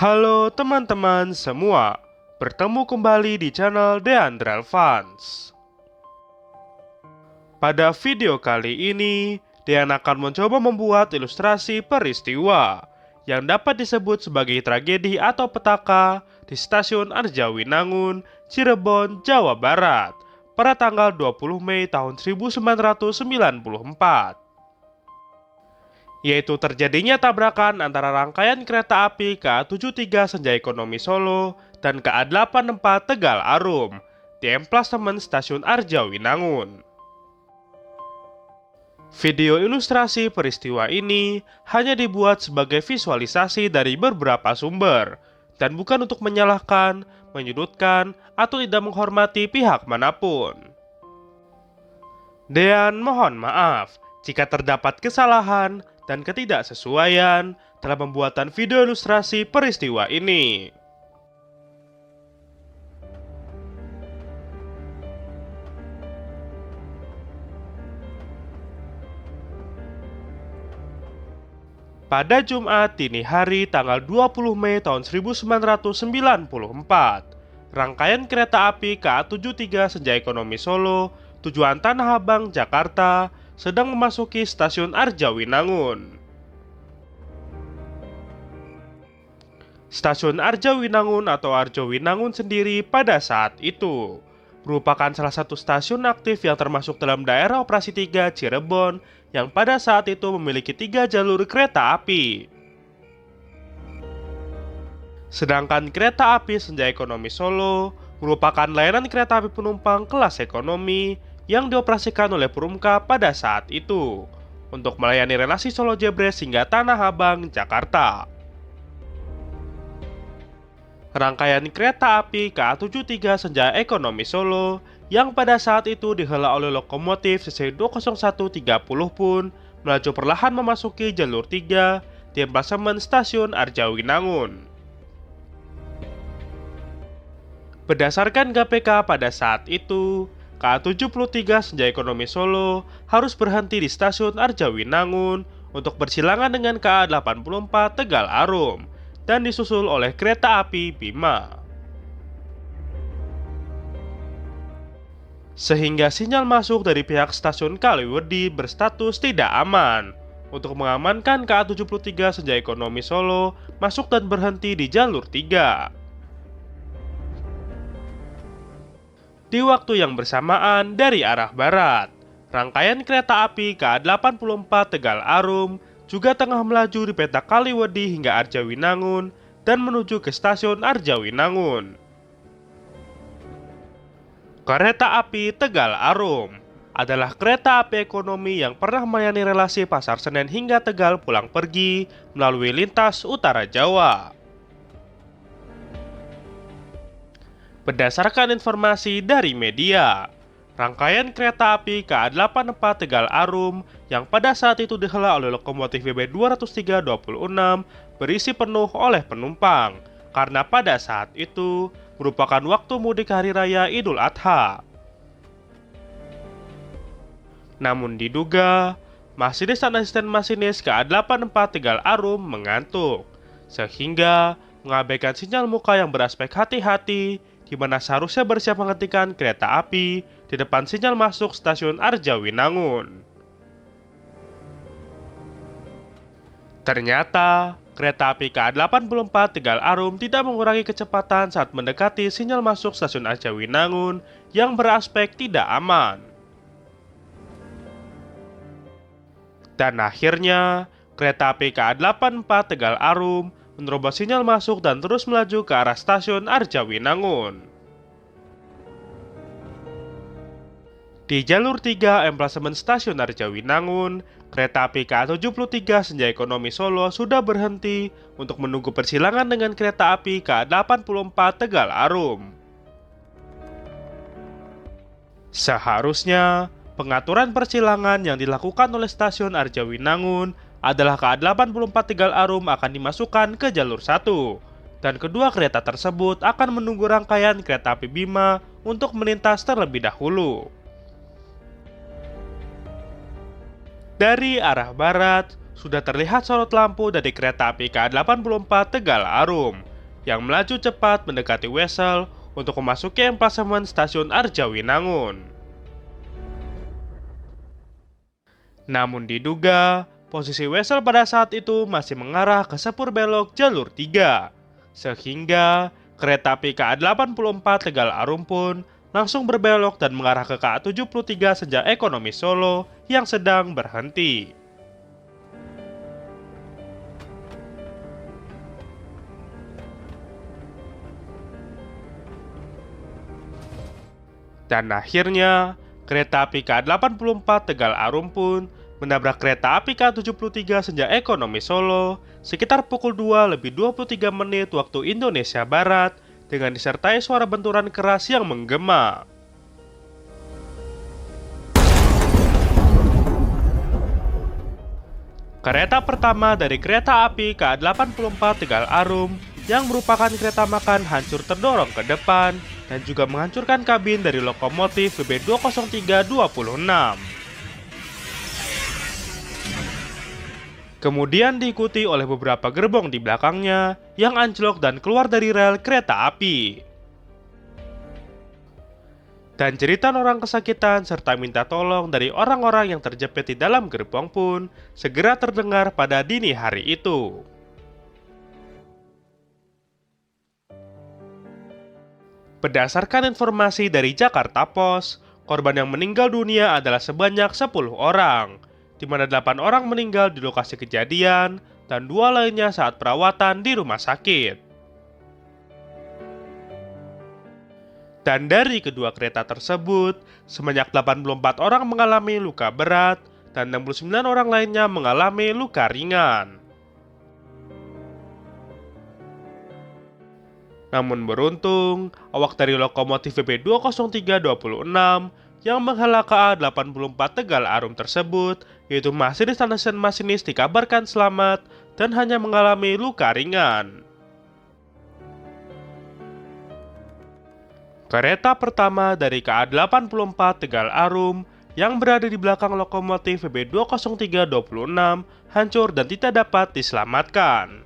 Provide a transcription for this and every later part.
Halo teman-teman semua, bertemu kembali di channel Deandral Fans. Pada video kali ini, Dean akan mencoba membuat ilustrasi peristiwa yang dapat disebut sebagai tragedi atau petaka di Stasiun Arjawinangun, Cirebon, Jawa Barat pada tanggal 20 Mei tahun 1994. Yaitu terjadinya tabrakan antara rangkaian kereta api KA73 Senja Ekonomi Solo dan KA84 Tegal Arum di emplasemen Stasiun Arjawinangun. Video ilustrasi peristiwa ini hanya dibuat sebagai visualisasi dari beberapa sumber dan bukan untuk menyalahkan, menyudutkan, atau tidak menghormati pihak manapun. Dean mohon maaf jika terdapat kesalahan dan ketidaksesuaian dalam pembuatan video ilustrasi peristiwa ini. Pada Jumat dini hari tanggal 20 Mei tahun 1994, rangkaian kereta api KA73 Senja Ekonomi Solo tujuan Tanah Abang, Jakarta sedang memasuki Stasiun Arjawinangun. Stasiun Arjawinangun atau Arjawinangun sendiri pada saat itu merupakan salah satu stasiun aktif yang termasuk dalam daerah operasi 3 Cirebon yang pada saat itu memiliki 3 jalur kereta api. Sedangkan kereta api Senja Ekonomi Solo merupakan layanan kereta api penumpang kelas ekonomi yang dioperasikan oleh Perumka pada saat itu untuk melayani relasi Solo Jebres hingga Tanah Abang, Jakarta. Rangkaian kereta api KA73 Senja Ekonomi Solo yang pada saat itu dihela oleh lokomotif CC20130 pun melaju perlahan memasuki jalur 3 di emplasemen Stasiun Arjawinangun. Berdasarkan KPK pada saat itu, KA73 Senja Ekonomi Solo harus berhenti di Stasiun Arjawinangun untuk bersilangan dengan KA84 Tegal Arum dan disusul oleh kereta api Bima. Sehingga sinyal masuk dari pihak stasiun Kaliwedi berstatus tidak aman untuk mengamankan KA73 Senja Ekonomi Solo masuk dan berhenti di jalur 3. Di waktu yang bersamaan dari arah barat, rangkaian kereta api KA84 Tegal Arum juga tengah melaju di peta Kaliwedi hingga Arjawinangun dan menuju ke Stasiun Arjawinangun. Kereta api Tegal Arum adalah kereta api ekonomi yang pernah melayani relasi Pasar Senen hingga Tegal pulang pergi melalui lintas utara Jawa. Berdasarkan informasi dari media, rangkaian kereta api KA84 Tegal Arum yang pada saat itu dihela oleh lokomotif BB20326 berisi penuh oleh penumpang karena pada saat itu merupakan waktu mudik Hari Raya Idul Adha. Namun diduga, masinis dan asisten masinis KA84 Tegal Arum mengantuk, sehingga mengabaikan sinyal muka yang beraspek hati-hati di mana seharusnya bersiap menghentikan kereta api di depan sinyal masuk Stasiun Arjawinangun. Ternyata, kereta api KA84 Tegal Arum tidak mengurangi kecepatan saat mendekati sinyal masuk Stasiun Arjawinangun yang beraspek tidak aman. Dan akhirnya, kereta api KA84 Tegal Arum menerobos sinyal masuk dan terus melaju ke arah Stasiun Arjawinangun. Di jalur 3 emplasemen Stasiun Arjawinangun, kereta api KA73 Senja Ekonomi Solo sudah berhenti untuk menunggu persilangan dengan kereta api KA84 Tegal Arum. Seharusnya, pengaturan persilangan yang dilakukan oleh Stasiun Arjawinangun adalah KA84 Tegal Arum akan dimasukkan ke jalur 1 dan kedua kereta tersebut akan menunggu rangkaian kereta api Bima untuk melintas terlebih dahulu. Dari arah barat, sudah terlihat sorot lampu dari kereta api KA84 Tegal Arum yang melaju cepat mendekati Wesel untuk memasuki emplasemen stasiun Arjawinangun. Namun diduga, posisi Wesel pada saat itu masih mengarah ke sepur belok jalur 3, sehingga kereta api KA84 Tegal Arum pun langsung berbelok dan mengarah ke KA73 Senja Ekonomi Solo yang sedang berhenti. Dan akhirnya, kereta api KA84 Tegal Arum pun menabrak kereta api KA73 Senja Ekonomi Solo sekitar pukul 2:23 waktu Indonesia Barat dengan disertai suara benturan keras yang menggema. Kereta pertama dari kereta api KA84 Tegal Arum yang merupakan kereta makan hancur terdorong ke depan dan juga menghancurkan kabin dari lokomotif WB20326. Kemudian diikuti oleh beberapa gerbong di belakangnya yang anjlok dan keluar dari rel kereta api. Dan cerita orang kesakitan serta minta tolong dari orang-orang yang terjepit di dalam gerbong pun segera terdengar pada dini hari itu. Berdasarkan informasi dari Jakarta Post, korban yang meninggal dunia adalah sebanyak 10 orang, di mana 8 orang meninggal di lokasi kejadian dan 2 lainnya saat perawatan di rumah sakit. Dan dari kedua kereta tersebut, sebanyak 84 orang mengalami luka berat dan 69 orang lainnya mengalami luka ringan. Namun beruntung, awak dari lokomotif WB20326 yang menghala KA84 Tegal Arum tersebut, yaitu masinis dan asisten masinis dikabarkan selamat dan hanya mengalami luka ringan. Kereta pertama dari KA84 Tegal Arum yang berada di belakang lokomotif WB20326 hancur dan tidak dapat diselamatkan.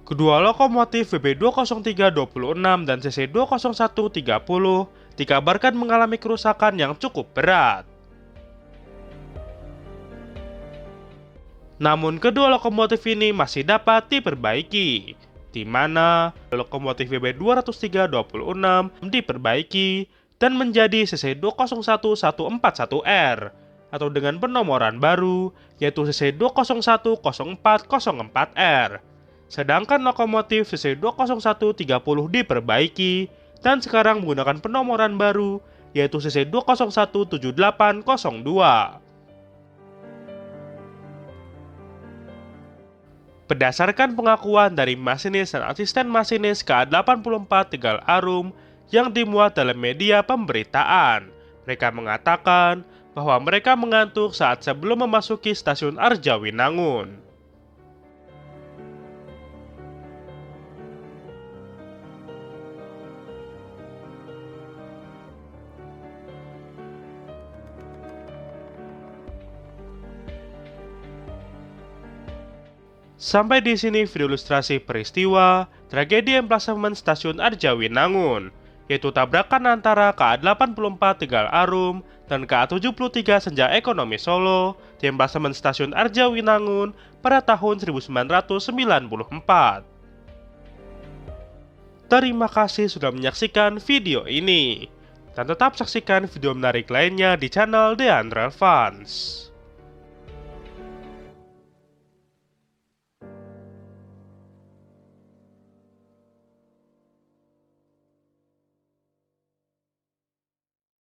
Kedua lokomotif WB20326 dan CC20130 dikabarkan mengalami kerusakan yang cukup berat. Namun kedua lokomotif ini masih dapat diperbaiki, di mana lokomotif WB20326 diperbaiki dan menjadi CC201-141R atau dengan penomoran baru yaitu CC201-0404R. Sedangkan lokomotif CC20130 diperbaiki dan sekarang menggunakan penomoran baru yaitu CC2017802. Berdasarkan pengakuan dari masinis dan asisten masinis KA84 Tegal Arum yang dimuat dalam media pemberitaan, mereka mengatakan bahwa mereka mengantuk saat sebelum memasuki stasiun Arjawinangun. Sampai di sini video ilustrasi peristiwa tragedi emplasemen stasiun Arjawinangun, yaitu tabrakan antara KA84 Tegal Arum dan KA73 Senja Ekonomi Solo di emplasemen stasiun Arjawinangun pada tahun 1994. Terima kasih sudah menyaksikan video ini, dan tetap saksikan video menarik lainnya di channel The Unreal Fans.